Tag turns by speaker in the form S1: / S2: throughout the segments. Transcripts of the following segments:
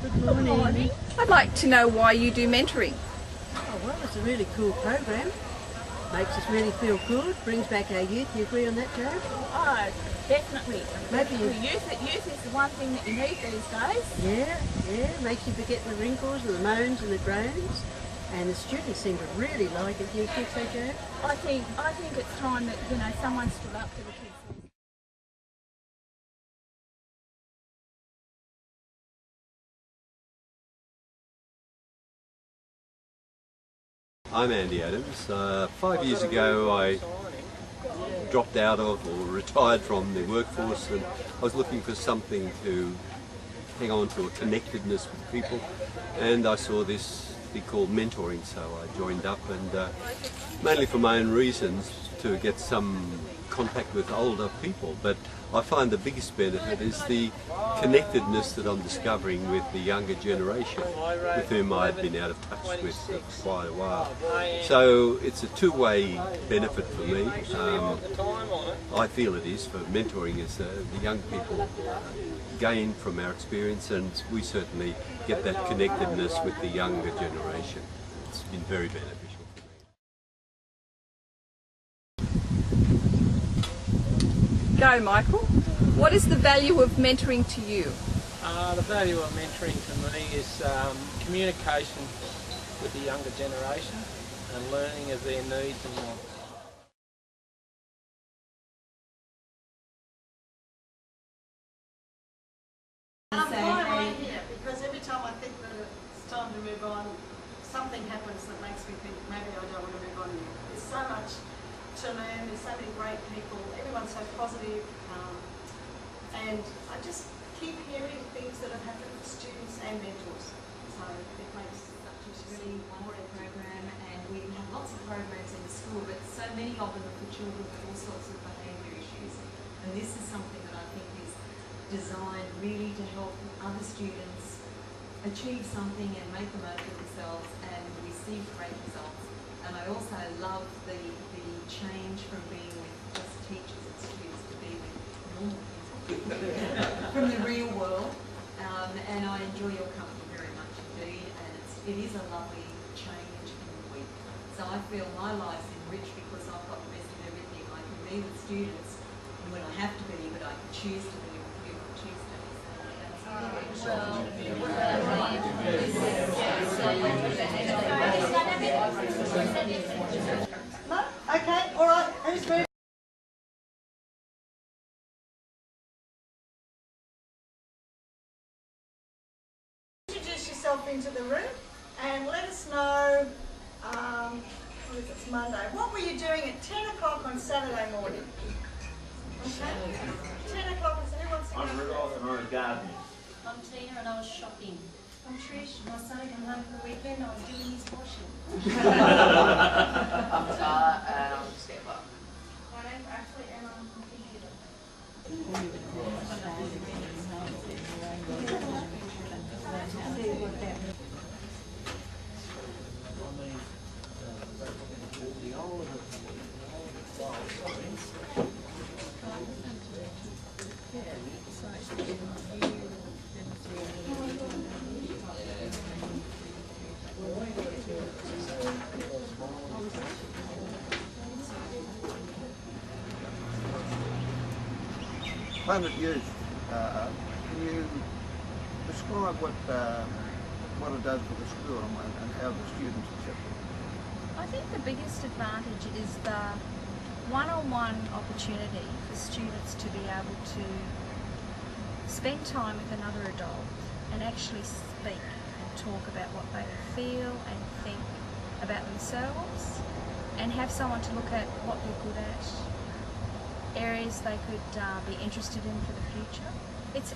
S1: Good morning.
S2: I'd like to know why you do mentoring.
S1: Oh, well, it's a really cool program. Makes us really feel good, brings back our youth. You agree on that, Joe?
S3: Oh, definitely.
S1: Maybe
S3: Youth is the one thing that you need these days.
S1: Yeah, makes you forget the wrinkles and the moans and the groans. And the students seem to really like it. Do you think so, Joe?
S3: I think it's time that, you know, someone stood up to the kids.
S4: I'm Andy Adams. 5 years ago I dropped out of or retired from the workforce, and I was looking for something to hang on to, a connectedness with people, and I saw this thing called mentoring, so I joined up, and mainly for my own reasons, to get some contact with older people. But I find the biggest benefit is the connectedness that I'm discovering with the younger generation, with whom I've been out of touch with for quite a while. So it's a two-way benefit for me. I feel it is, for mentoring is the young people gain from our experience, and we certainly get that connectedness with the younger generation. It's been very beneficial.
S2: Go, Michael. What is the value of mentoring to you?
S5: The value of mentoring to me is communication with the younger generation and learning of their needs and wants.
S6: I'm fine here because every time I think that it's time to move on, something happens that makes me think maybe I don't want to move on yet. There's so much to learn, there's so many great people, everyone's so positive, and I just keep hearing things that have happened for students and mentors, so it makes such a
S7: really wonderful program, and we have lots of programs in the school, but so many of them are for children with all sorts of behaviour issues, and this is something that I think is designed really to help other students achieve something and make the most of themselves and receive great results. And I also love the change from being with just teachers and students to being with normal people from the real world. And I enjoy your company very much indeed, and it is a lovely change in the week. So I feel my life's enriched because I've got the best of everything. I can be with students when I have to be, but I can choose to be with you on Tuesdays.
S6: No? Okay, alright, who's moving? Introduce yourself into the room and let us know, it's Monday. What were you doing at 10 o'clock on Saturday morning? Okay? 10 o'clock, who wants to go?
S8: I'm Meryl and I'm gardening.
S9: I'm Tina and I was shopping.
S10: I'm Trish. My son came home for the weekend. I was doing his washing.
S11: I'm Tara and I'm Stepper.
S10: My name's Ashley and I'm from computer.
S12: Planet Youth, can you describe what it does for the school and how the students accept it?
S3: I think the biggest advantage is the one-on-one opportunity for students to be able to spend time with another adult and actually speak and talk about what they feel and think about themselves, and have someone to look at what they're good at, areas they could be interested in for the future.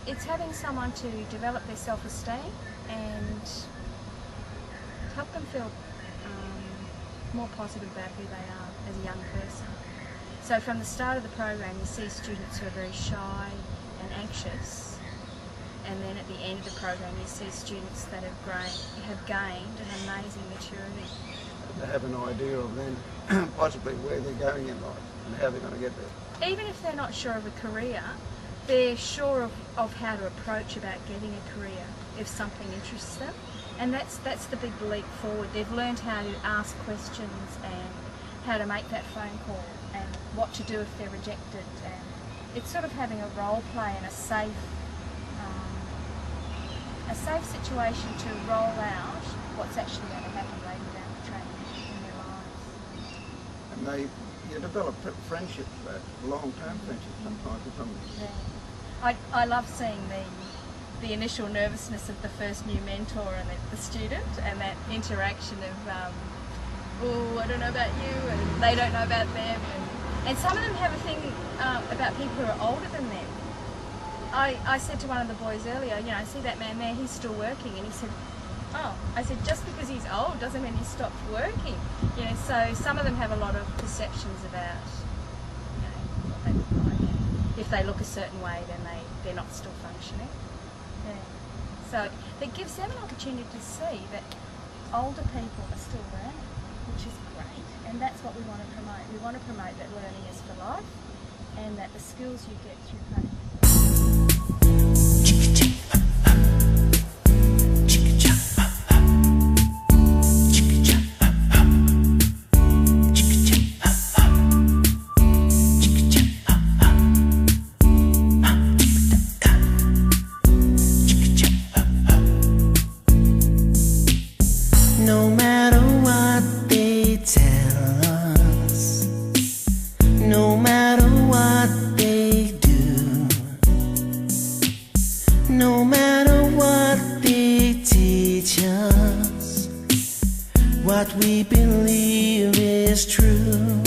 S3: It's having someone to develop their self-esteem and help them feel more positive about who they are as a young person. So from the start of the program you see students who are very shy and anxious, and then at the end of the program you see students that have gained an amazing maturity.
S12: They have an idea of then possibly where they're going in life and how they're going to get there.
S3: Even if they're not sure of a career, they're sure of how to approach about getting a career. if something interests them. And that's the big leap forward. They've learned how to ask questions and how to make that phone call and what to do if they're rejected. And it's sort of having a role play and a safe situation to roll out what's actually going to happen later down the track in their lives.
S12: And you develop friendships, long-term friendships sometimes with some of these.
S3: Yeah. I love seeing the initial nervousness of the first new mentor and the student, and that interaction of, oh, I don't know about you, and they don't know about them. And some of them have a thing about people who are older than them. I said to one of the boys earlier, you know, I see that man there, he's still working, and he said, oh, I said, just because he's old doesn't mean he's stopped working. You know, so some of them have a lot of perceptions about, you know, what they look like. And if they look a certain way, then they're not still functioning. Yeah. So it gives them an opportunity to see that older people are still learning, which is great, and that's what we want to promote. We want to promote that learning is for life, and that the skills you get through practice.
S8: No matter what they tell us, no matter what they do, no matter what they teach us, what we believe is true.